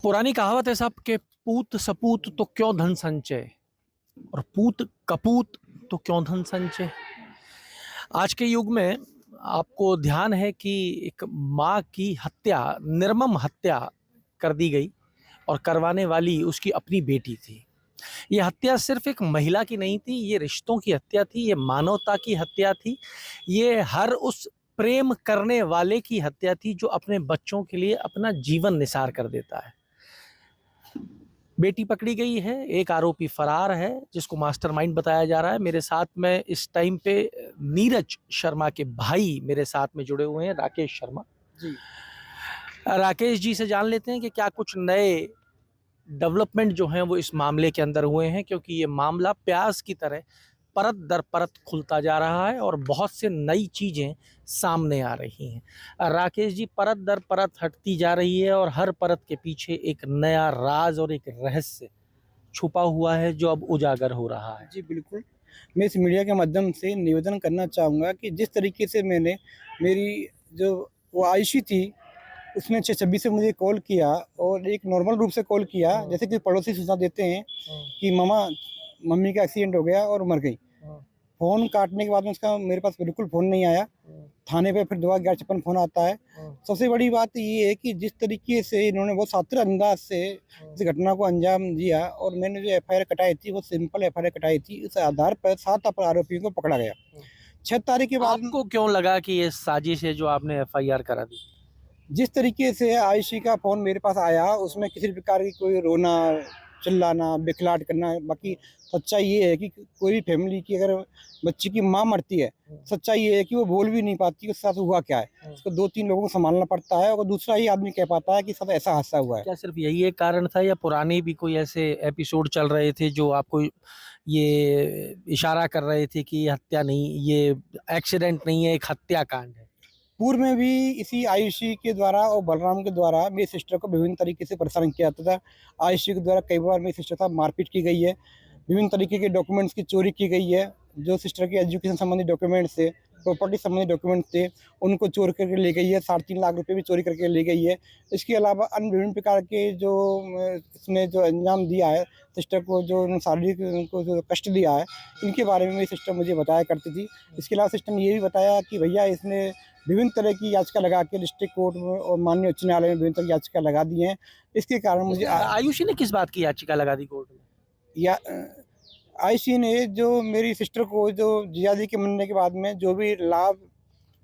पुरानी कहावत है साहब के पूत सपूत तो क्यों धन संचय और पूत कपूत तो क्यों धन संचय। आज के युग में आपको ध्यान है कि एक माँ की हत्या, निर्मम हत्या कर दी गई और करवाने वाली उसकी अपनी बेटी थी। ये हत्या सिर्फ एक महिला की नहीं थी, ये रिश्तों की हत्या थी, ये मानवता की हत्या थी, ये हर उस प्रेम करने वाले की हत्या थी जो अपने बच्चों के लिए अपना जीवन निसार कर देता है। बेटी पकड़ी गई है, एक आरोपी फरार है जिसको मास्टरमाइंड बताया जा रहा है। मेरे साथ में इस टाइम पे नीरज शर्मा के भाई मेरे साथ में जुड़े हुए हैं, राकेश शर्मा जी। राकेश जी से जान लेते हैं कि क्या कुछ नए डेवलपमेंट जो हैं वो इस मामले के अंदर हुए हैं, क्योंकि ये मामला प्याज की तरह परत दर परत खुलता जा रहा है और बहुत से नई चीज़ें सामने आ रही हैं। राकेश जी, परत दर परत हटती जा रही है और हर परत के पीछे एक नया राज और एक रहस्य छुपा हुआ है जो अब उजागर हो रहा है। जी, बिल्कुल। मैं इस मीडिया के माध्यम से निवेदन करना चाहूँगा कि जिस तरीके से मैंने मेरी जो वो आयुषी थी, उसने 6:26 से मुझे कॉल किया और एक नॉर्मल रूप से कॉल किया, जैसे कि पड़ोसी सूचना देते हैं कि मम्मी का एक्सीडेंट हो गया और मर गई। फ़ोन काटने के बाद में उसका मेरे पास बिल्कुल फ़ोन नहीं आया। थाने पे फिर दोबारा 1156 फ़ोन आता है। सबसे बड़ी बात ये है कि जिस तरीके से इन्होंने बहुत शातिर अंदाज़ से इस घटना को अंजाम दिया और मैंने जो एफआईआर कटाई थी, वो सिंपल एफआईआर कटाई थी। इस आधार पर 7 आरोपियों को पकड़ा गया। 6 तारीख के बाद आपको क्यों लगा कि ये साजिश है जो आपने एफआईआर करा दी? जिस तरीके से आयुषी का फ़ोन मेरे पास आया, उसमें किसी प्रकार की कोई रोना, चिल्लाना, बिखलाहट करना, बाकी सच्चाई ये है कि कोई भी फैमिली की अगर बच्ची की माँ मरती है, सच्चाई ये है कि वो बोल भी नहीं पाती कि उसके साथ हुआ क्या है। उसको 2-3 लोगों को सँभालना पड़ता है और दूसरा ही आदमी कह पाता है कि सब ऐसा हादसा हुआ है। क्या सिर्फ यही एक कारण था या पुराने भी कोई ऐसे एपिसोड चल रहे थे जो आपको ये इशारा कर रहे थे कि ये हत्या नहीं, ये एक्सीडेंट नहीं है, एक हत्याकांड है? पूर्व में भी इसी आयुषी के द्वारा और बलराम के द्वारा मेरी सिस्टर को विभिन्न तरीके से परेशान किया जाता था। आयुषी के द्वारा कई बार मेरी सिस्टर के साथ मारपीट की गई है। विभिन्न तरीके के डॉक्यूमेंट्स की चोरी की गई है। जो सिस्टर के एजुकेशन संबंधी डॉक्यूमेंट्स थे, प्रॉपर्टी संबंधी डॉक्यूमेंट्स थे, उनको चोर करके ले गई है। 3.5 लाख रुपए भी चोरी करके ले गई है। इसके अलावा अन्य विभिन्न प्रकार के जो इसने जो अंजाम दिया है, सिस्टर को जो शारीरिक उनको जो कष्ट दिया है, इनके बारे में मेरी सिस्टर मुझे बताया करती थी। इसके अलावा सिस्टर ने ये भी बताया कि भैया इसने विभिन्न तरह की याचिका लगा के डिस्ट्रिक्ट कोर्ट में और माननीय उच्च न्यायालय में विभिन्न तरह की याचिका लगा दी है। इसके कारण मुझे आयुषी ने किस बात की याचिका लगा दी कोर्ट में? या आईसी ने जो मेरी सिस्टर को जो जीजाजी के मरने के बाद में जो भी लाभ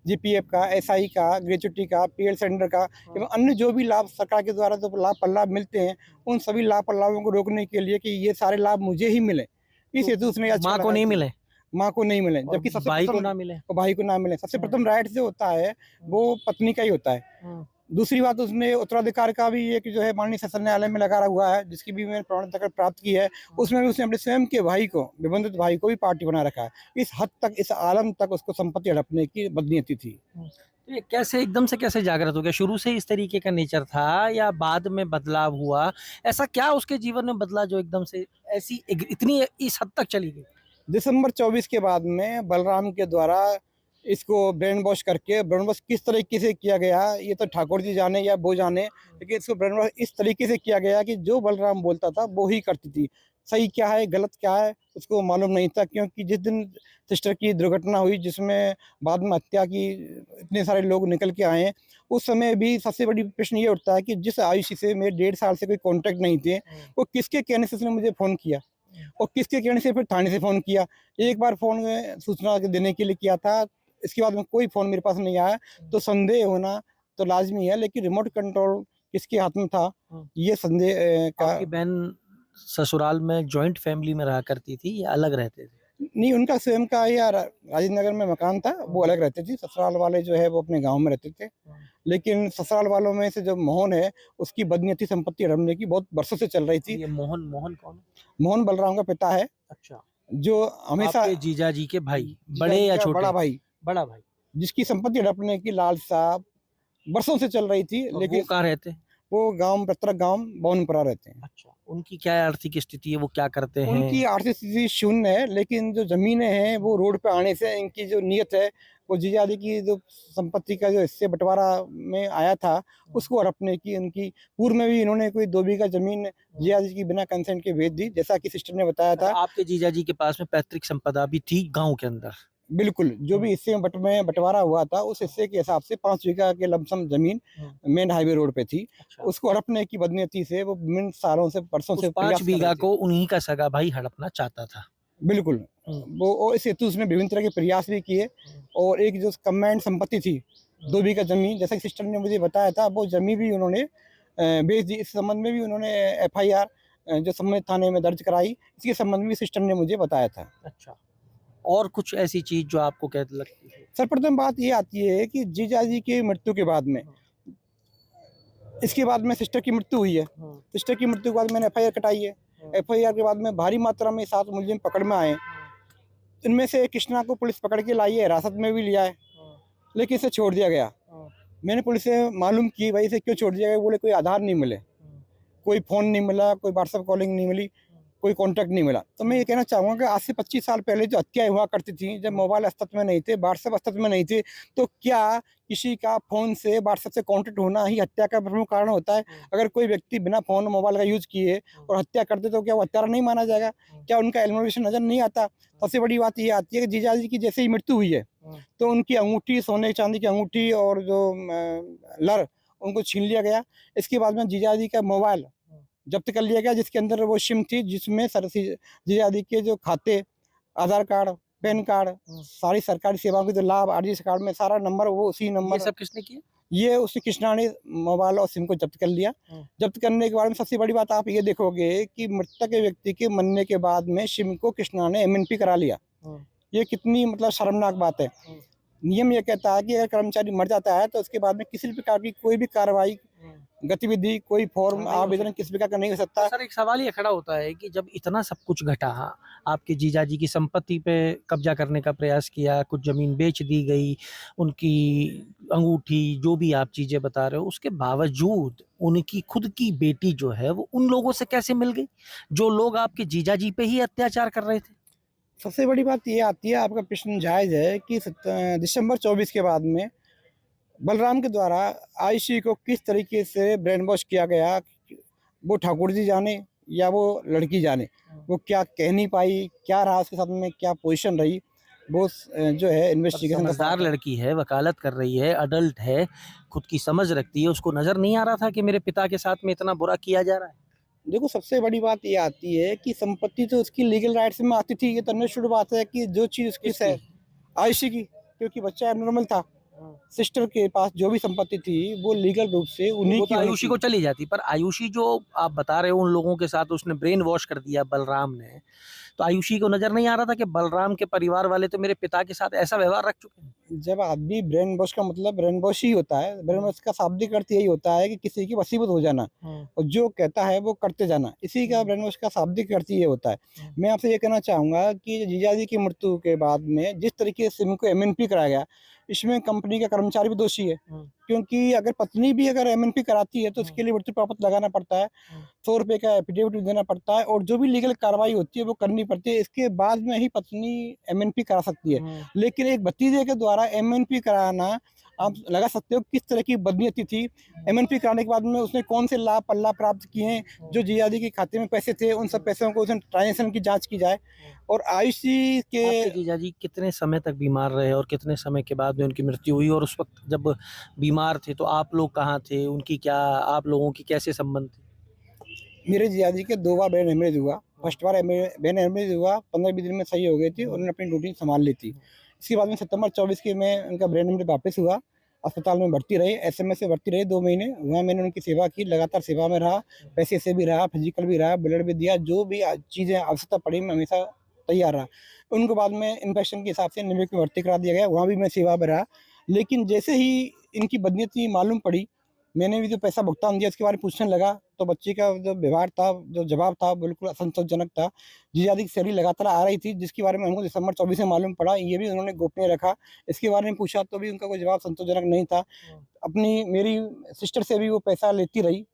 जीपीएफ का, एसआई का, ग्रेच्युटी का, पीएल सेंटर का एवं अन्य जो भी लाभ सरकार के द्वारा जो लाभ मिलते हैं, उन सभी लाभ को रोकने के लिए कि ये सारे लाभ मुझे ही मिले, इस हेतु उसने माँ को नहीं मिले? माँ को नहीं मिले, जबकि सबसे भाई को प्रथम ना मिले? भाई को ना मिले। सबसे प्रथम राइट जो होता है वो पत्नी का ही होता है। दूसरी बात, उसने उत्तराधिकार का भी एक जो है माननीय सत्र न्यायालय में लगा हुआ है, जिसकी भी मैंने प्रमाण पत्र प्राप्त की है। उसमें भी उसने अपने स्वयं के भाई को, निबंधित भाई को भी पार्टी बना रखा है। इस हद तक, इस आलम तक उसको संपत्ति हड़पने की बदनीयती थी। तो ये कैसे एकदम से कैसे जागृत हो गया? शुरू से इस तरीके का नेचर था या बाद में बदलाव हुआ? ऐसा क्या उसके जीवन में बदला जो एकदम से ऐसी इतनी इस हद तक चली गई? दिसंबर 24 के बाद में बलराम के द्वारा इसको ब्रेन वॉश करके, ब्रेन वॉश किस तरीके से किया गया ये तो ठाकुर जी जाने या वो जाने, लेकिन इसको ब्रेन वॉश इस तरीके से किया गया कि जो बलराम बोलता था वो ही करती थी। सही क्या है, गलत क्या है, उसको मालूम नहीं था, क्योंकि जिस दिन सिस्टर की दुर्घटना हुई, जिसमें बाद में हत्या की इतने सारे लोग निकल के आए हैं, उस समय भी सबसे बड़ी प्रश्न ये उठता है कि जिस आयुषी से मेरे 1.5 साल से कोई कॉन्टैक्ट नहीं थे, वो किसके कहने से उसने मुझे फ़ोन किया और किसके कहने से फिर थाने से फ़ोन किया। एक बार फ़ोन सूचना देने के लिए किया था, इसके बाद में कोई फ़ोन मेरे पास नहीं आया, तो संदेह होना तो लाज़मी है, लेकिन रिमोट कंट्रोल किसके हाथ में था, ये संदेह का। आपकी बहन ससुराल में जॉइंट फैमिली में रहा करती थी या अलग रहते थे? नहीं, उनका स्वयं का या राजेंद्र नगर में मकान था, वो अलग रहते थे। ससुराल वाले जो है वो अपने गाँव में रहते थे। लेकिन ससुराल वालों में से जो मोहन है, उसकी बदनीयती संपत्ति हड़पने की बहुत बरसों से चल रही थी। ये मोहन मोहन कौन है? मोहन बलराम का पिता है, अच्छा, जो हमेशा आपके जीजा जी के भाई, बड़े या छोटे? बड़ा भाई, बड़ा भाई। जिसकी संपत्ति हड़पने की लालसा बरसों से चल रही थी। और लेकिन वो कहाँ रहते? वो गांव प्रत्रक गांव बावनपुरा रहते हैं। अच्छा, उनकी क्या आर्थिक स्थिति है, वो क्या करते हैं? उनकी आर्थिक स्थिति शून्य है, लेकिन जो ज़मीनें हैं वो रोड पे आने से इनकी जो नीयत है, वो जीजाजी की जो संपत्ति का जो हिस्से बँटवारा में आया था, उसको हड़पने की उनकी पूर्व में भी इन्होंने कोई 2 बीघा ज़मीन जीजाजी की बिना कंसेंट के बेच दी, जैसा कि सिस्टर ने बताया अच्छा, था। आपके जीजाजी के पास में पैतृक संपदा भी थी गाँव के अंदर? बिल्कुल, जो भी हिस्से में बँटवारा हुआ था, उस हिस्से के हिसाब से 5 बीघा के लमसम ज़मीन मेन हाईवे रोड पे थी। अच्छा। उसको हड़पने की बदनीयती से वो विभिन्न सालों से, बरसों उस से 5 प्रयास कर बीघा रहे थे। को उन्हीं का सगा भाई हड़पना चाहता था। बिल्कुल, वो और इस हेतु उसने विभिन्न तरह के प्रयास भी किए और एक जो कंबाइंड संपत्ति थी, 2 बीघा ज़मीन, जैसा कि सिस्टर ने मुझे बताया था, वो ज़मीन भी उन्होंने बेच दी। इस संबंध में भी उन्होंने एफआईआर जो संबंधित थाने में दर्ज कराई, इसके संबंध में भी सिस्टर ने मुझे बताया था। अच्छा, और कुछ ऐसी चीज़ जो आपको कैद लगती है? सर्वप्रथम बात ये आती है कि जीजाजी की मृत्यु के बाद में, इसके बाद में सिस्टर की मृत्यु हुई है। सिस्टर की मृत्यु के बाद मैंने एफआईआर कटाई है। एफआईआर के बाद में भारी मात्रा में 7 मुलजिम पकड़ में आए। इनमें से कृष्णा को पुलिस पकड़ के लाई है, हिरासत में भी लिया है, लेकिन इसे छोड़ दिया गया। मैंने पुलिस से मालूम की भाई इसे क्यों छोड़ दिया गया, बोले कोई आधार नहीं मिले, कोई फ़ोन नहीं मिला, कोई व्हाट्सएप कॉलिंग नहीं मिली, कोई कॉन्टैक्ट नहीं मिला। तो मैं ये कहना चाहूँगा कि आज से 25 साल पहले जो हत्याएँ हुआ करती थी, जब मोबाइल अस्तित्व में नहीं थे, व्हाट्सएप अस्तित्व में नहीं थे, तो क्या किसी का फ़ोन से, व्हाट्सएप से कॉन्टैक्ट होना ही हत्या का प्रमुख कारण होता है? अगर कोई व्यक्ति बिना फ़ोन, मोबाइल का यूज़ किए और हत्या कर दे, तो क्या वो हत्यारा नहीं माना जाएगा? क्या उनका एलिमिनेशन नज़र नहीं आता? सबसे बड़ी बात ये आती है कि जीजाजी की जैसे ही मृत्यु हुई है, तो उनकी अंगूठी, सोने-चांदी की अंगूठी और जो लर, उनको छीन लिया गया। इसके बाद में जीजाजी का मोबाइल जब्त कर लिया गया, जिसके अंदर वो सिम थी, जिसमें जीजाजी के जो खाते, आधार कार्ड, पैन कार्ड, सारी सरकारी सेवाओं के जो लाभ, आरटीजी कार्ड में सारा नंबर, वो उसी ये नंबर, सब किसने किया? ये उसी कृष्णा ने मोबाइल और सिम को जब्त कर लिया। जब्त करने के बाद में सबसे बड़ी बात आप ये देखोगे कि मृतक के व्यक्ति के मरने के बाद में सिम को कृष्णा ने एमएनपी करा लिया। ये कितनी मतलब शर्मनाक बात है। नियम ये कहता है कि अगर कर्मचारी मर जाता है तो उसके बाद में किसी भी प्रकार की कोई भी कार्रवाई, गतिविधि, कोई फॉर्म, हाँ, नहीं हो आवेदन किसी प्रकार का नहीं हो सकता। सर, एक सवाल ये खड़ा होता है कि जब इतना सब कुछ घटा, आपके जीजाजी की संपत्ति पे कब्जा करने का प्रयास किया, कुछ ज़मीन बेच दी गई, उनकी अंगूठी, जो भी आप चीज़ें बता रहे हो, उसके बावजूद उनकी खुद की बेटी जो है, वो उन लोगों से कैसे मिल गई, जो लोग आपके जीजाजी पे ही अत्याचार कर रहे थे? सबसे बड़ी बात ये आती है, आपका प्रश्न जायज़ है कि दिसंबर 24 के बाद में बलराम के द्वारा आयुषी को किस तरीके से ब्रेन वॉश किया गया, वो ठाकुर जी जाने या वो लड़की जाने। वो क्या कह नहीं पाई, क्या रहा उसके साथ में, क्या पोजीशन रही, वो जो है इन्वेस्टिगेशन का समझदार पार्ट है। लड़की है, वकालत कर रही है, अडल्ट है, खुद की समझ रखती है, उसको नज़र नहीं आ रहा था कि मेरे पिता के साथ में इतना बुरा किया जा रहा है? देखो, सबसे बड़ी बात ये आती है कि संपत्ति तो उसकी लीगल राइट्स में आती थी। ये तो अंडरस्टूड बात है कि जो चीज़ उसकी किसकी? है आयुषी की, क्योंकि बच्चा एबनॉर्मल था। सिस्टर के पास जो भी संपत्ति थी वो लीगल रूप से उन्हीं वो की तो होनी आयुषी थी। को चली जाती, पर आयुषी जो आप बता रहे हो उन लोगों के साथ उसने ब्रेन वॉश कर दिया बलराम ने, तो आयुषी को नज़र नहीं आ रहा था कि बलराम के परिवार वाले तो मेरे पिता के साथ ऐसा व्यवहार रख चुके हैं? जब आदमी ब्रेन वॉश का मतलब ब्रेन वॉश ही होता है। ब्रेन वॉश का शाब्दिक अर्थ यही होता है कि किसी की वसीयत हो जाना और जो कहता है वो करते जाना। इसी का ब्रेन वॉश का शाब्दिक अर्थ ये होता है। मैं आपसे ये कहना चाहूँगा कि जीजाजी की मृत्यु के बाद में जिस तरीके से इनको एमएनपी कराया गया, इसमें कंपनी का कर्मचारी भी दोषी है। क्योंकि अगर पत्नी भी अगर एमएनपी कराती है तो उसके लिए मृत्यु प्रपत्र लगाना पड़ता है, 100 रुपए का एफिडेविट भी देना पड़ता है और जो भी लीगल कार्रवाई होती है वो करनी पड़ती है। इसके बाद में ही पत्नी एमएनपी करा सकती है। लेकिन एक भतीजे के द्वारा एमएनपी कराना, आप लगा सकते हो किस तरह की बदनीयती थी। एमएनपी कराने के बाद में उसने कौन से लाभ पल्ला प्राप्त किए हैं, जो जीजाजी के खाते में पैसे थे उन सब पैसों को उसने ट्रांजेक्शन की जाँच की जाए। और आयुषी के आपके जीजाजी कितने समय तक बीमार रहे और कितने समय के बाद में उनकी मृत्यु हुई, और उस वक़्त जब बीमार थे तो आप लोग कहाँ थे? उनकी क्या, आप लोगों की कैसे संबंध थे? मेरे जीजाजी के 2 बार ब्रेन हेमरेज हुआ। फर्स्ट बार ब्रेन हेमरेज हुआ, 15-20 दिन में सही हो गई थी, उन्होंने अपनी ड्यूटी संभाल ली थी। इसके बाद में सितंबर 24 के में उनका ब्रेन हेमरेज वापस हुआ। अस्पताल में भर्ती रहे, एसएमएस से भर्ती रहे 2 महीने। वहाँ मैंने उनकी सेवा की, लगातार सेवा में रहा, पैसे से भी रहा, फिजिकल भी रहा, ब्लड भी दिया, जो भी चीज़ें आवश्यकता पड़ी मैं हमेशा तैयार रहा। उनको बाद में इन्फेक्शन के हिसाब से निमिक में भर्ती करा दिया गया, वहाँ भी मैं सेवा में रहा। लेकिन जैसे ही इनकी बदनीयती मालूम पड़ी, मैंने भी जो पैसा भुगतान दिया इसके बारे में पूछने लगा, तो बच्ची का जो व्यवहार था, जो जवाब था, बिल्कुल असंतोषजनक था। जीजाजी की सैलरी लगातार आ रही थी, जिसके बारे में हमको दिसंबर 24 में मालूम पड़ा, ये भी उन्होंने गोपनीय रखा। इसके बारे में पूछा तो भी उनका कोई जवाब संतोषजनक नहीं था। अपनी मेरी सिस्टर से भी वो पैसा लेती रही,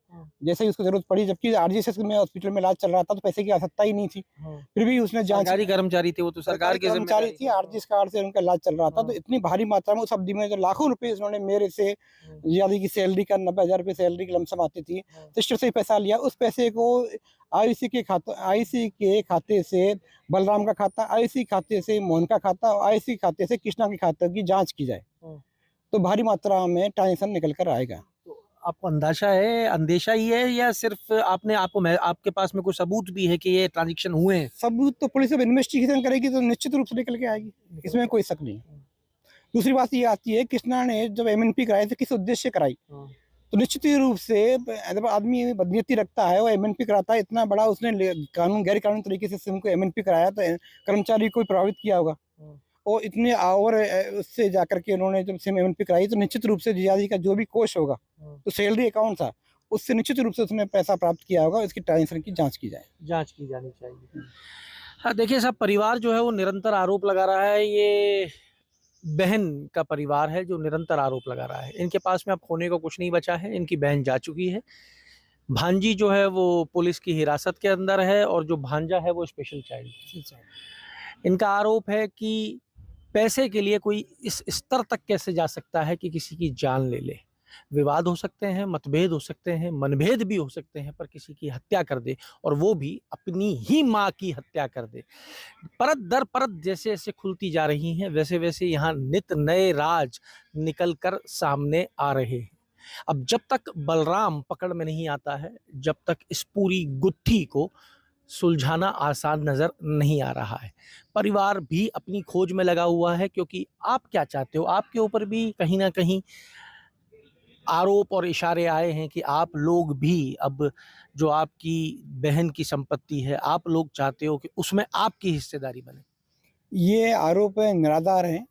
जैसे ही उसको जरूरत पड़ी, जबकि आरजीएसएस में हॉस्पिटल में इलाज चल रहा था तो पैसे की आवश्यकता ही नहीं थी, फिर भी उसने जांच, सरकारी कर्मचारी थे वो, तो सरकार के कर्मचारी जिम्मेदारी थी, आरजीएस कार्ड से उनका इलाज चल रहा था। तो इतनी भारी मात्रा में उस अवधि में जो लाखों रुपए उन्होंने मेरे से, यानी कि सैलरी का 90,000 रुपये सैलरी की लमसम आती थी, सिस्टर से पैसा लिया। उस पैसे को आईसी के खाते से बलराम का खाता, आईसी खाते से मोहन का खाता और आईसी खाते से कृष्णा के खाते की जांच की जाए तो भारी मात्रा में ट्रांजेक्शन निकल कर आएगा। तो आपको अंदेशा ही है, या सिर्फ आपके पास में कोई सबूत भी है कि ये ट्रांजैक्शन हुए हैं? सबूत तो पुलिस जब इन्वेस्टिगेशन करेगी तो निश्चित रूप से निकल के आएगी, इसमें कोई शक नहीं। दूसरी बात ये आती है, कृष्णा ने जब एमएनपी कराई तो किस उद्देश्य से कराई, तो निश्चित रूप से जब आदमी बदनीयती रखता है वो एमएनपी कराता है, इतना बड़ा उसने गैर कानूनी तरीके से उनको एमएनपी कराया तो कर्मचारी को प्रभावित किया होगा, और इतने और उससे जाकर के उन्होंने जब सिम एमएनपी कराई तो निश्चित रूप से जीआरडी का जो भी कोष होगा, तो सैलरी अकाउंट था, उससे निश्चित रूप से उसने पैसा प्राप्त किया होगा। इसकी ट्रांजेक्शन की जांच की जानी चाहिए। हाँ, देखिए साहब, परिवार जो है वो निरंतर आरोप लगा रहा है। ये बहन का परिवार है जो निरंतर आरोप लगा रहा है। इनके पास में अब खोने को कुछ नहीं बचा है। इनकी बहन जा चुकी है, भांजी जो है वो पुलिस की हिरासत के अंदर है, और जो भांजा है वो स्पेशल चाइल्ड है। इनका आरोप है कि पैसे के लिए कोई इस स्तर तक कैसे जा सकता है कि किसी की जान ले ले। विवाद हो सकते हैं, मतभेद हो सकते हैं, मनभेद भी हो सकते हैं, पर किसी की हत्या कर दे, और वो भी अपनी ही माँ की हत्या कर दे। परत दर परत जैसे जैसे खुलती जा रही हैं, वैसे वैसे यहाँ नित नए राज निकल कर सामने आ रहे हैं। अब जब तक बलराम पकड़ में नहीं आता है, जब तक इस पूरी गुत्थी को सुलझाना आसान नजर नहीं आ रहा है। परिवार भी अपनी खोज में लगा हुआ है, क्योंकि आप क्या चाहते हो, आपके ऊपर भी कहीं ना कहीं आरोप और इशारे आए हैं कि आप लोग भी अब जो आपकी बहन की संपत्ति है, आप लोग चाहते हो कि उसमें आपकी हिस्सेदारी बने। ये आरोप निराधार हैं।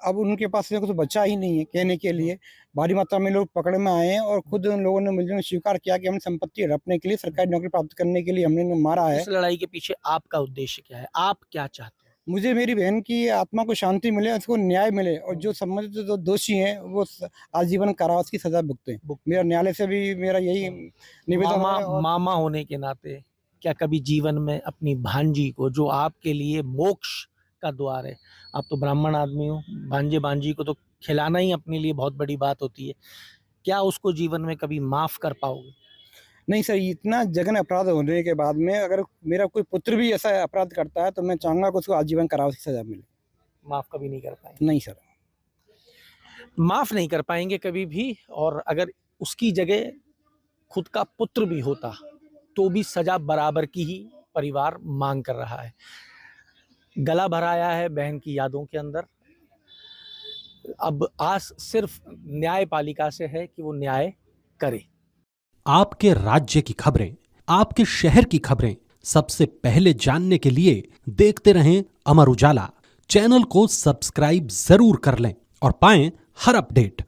अब उनके पास से कुछ बचा ही नहीं है कहने के लिए। भारी मात्रा में लोग पकड़ में आए हैं और खुद उन लोगों ने मिलकर स्वीकार किया कि हमने संपत्ति हड़पने के लिए, सरकारी नौकरी प्राप्त करने के लिए हमने इन्हें मारा है। इस लड़ाई के पीछे आपका उद्देश्य क्या है? आप क्या चाहते हैं? मुझे मेरी बहन की आत्मा को शांति मिले, उसको न्याय मिले, और जो संबंधित जो दोषी हैं वो आजीवन कारावास की सजा भुगतें। मेरा न्यायालय से भी मेरा यही निवेदन है। मामा होने के नाते क्या कभी जीवन में अपनी भांजी को, जो आपके लिए मोक्ष का द्वार है, आप तो ब्राह्मण आदमी हो, भांजी को तो खिलाना ही अपने लिए बहुत बड़ी बात होती है, क्या उसको जीवन में कभी माफ कर पाओगे? नहीं सर, इतना जघन्य अपराध होने के बाद में अगर मेरा कोई पुत्र भी ऐसा अपराध करता है तो मैं चाहूंगा कि उसको आजीवन कारावास की सजा मिले। माफ कभी नहीं कर पाएंगे? नहीं सर, माफ नहीं कर पाएंगे कभी भी। और अगर उसकी जगह खुद का पुत्र भी होता तो भी सजा बराबर की ही परिवार मांग कर रहा है। गला भराया है बहन की यादों के अंदर। अब आस सिर्फ न्यायपालिका से है कि वो न्याय करे। आपके राज्य की खबरें, आपके शहर की खबरें सबसे पहले जानने के लिए देखते रहें अमर उजाला। चैनल को सब्सक्राइब जरूर कर लें और पाएं हर अपडेट।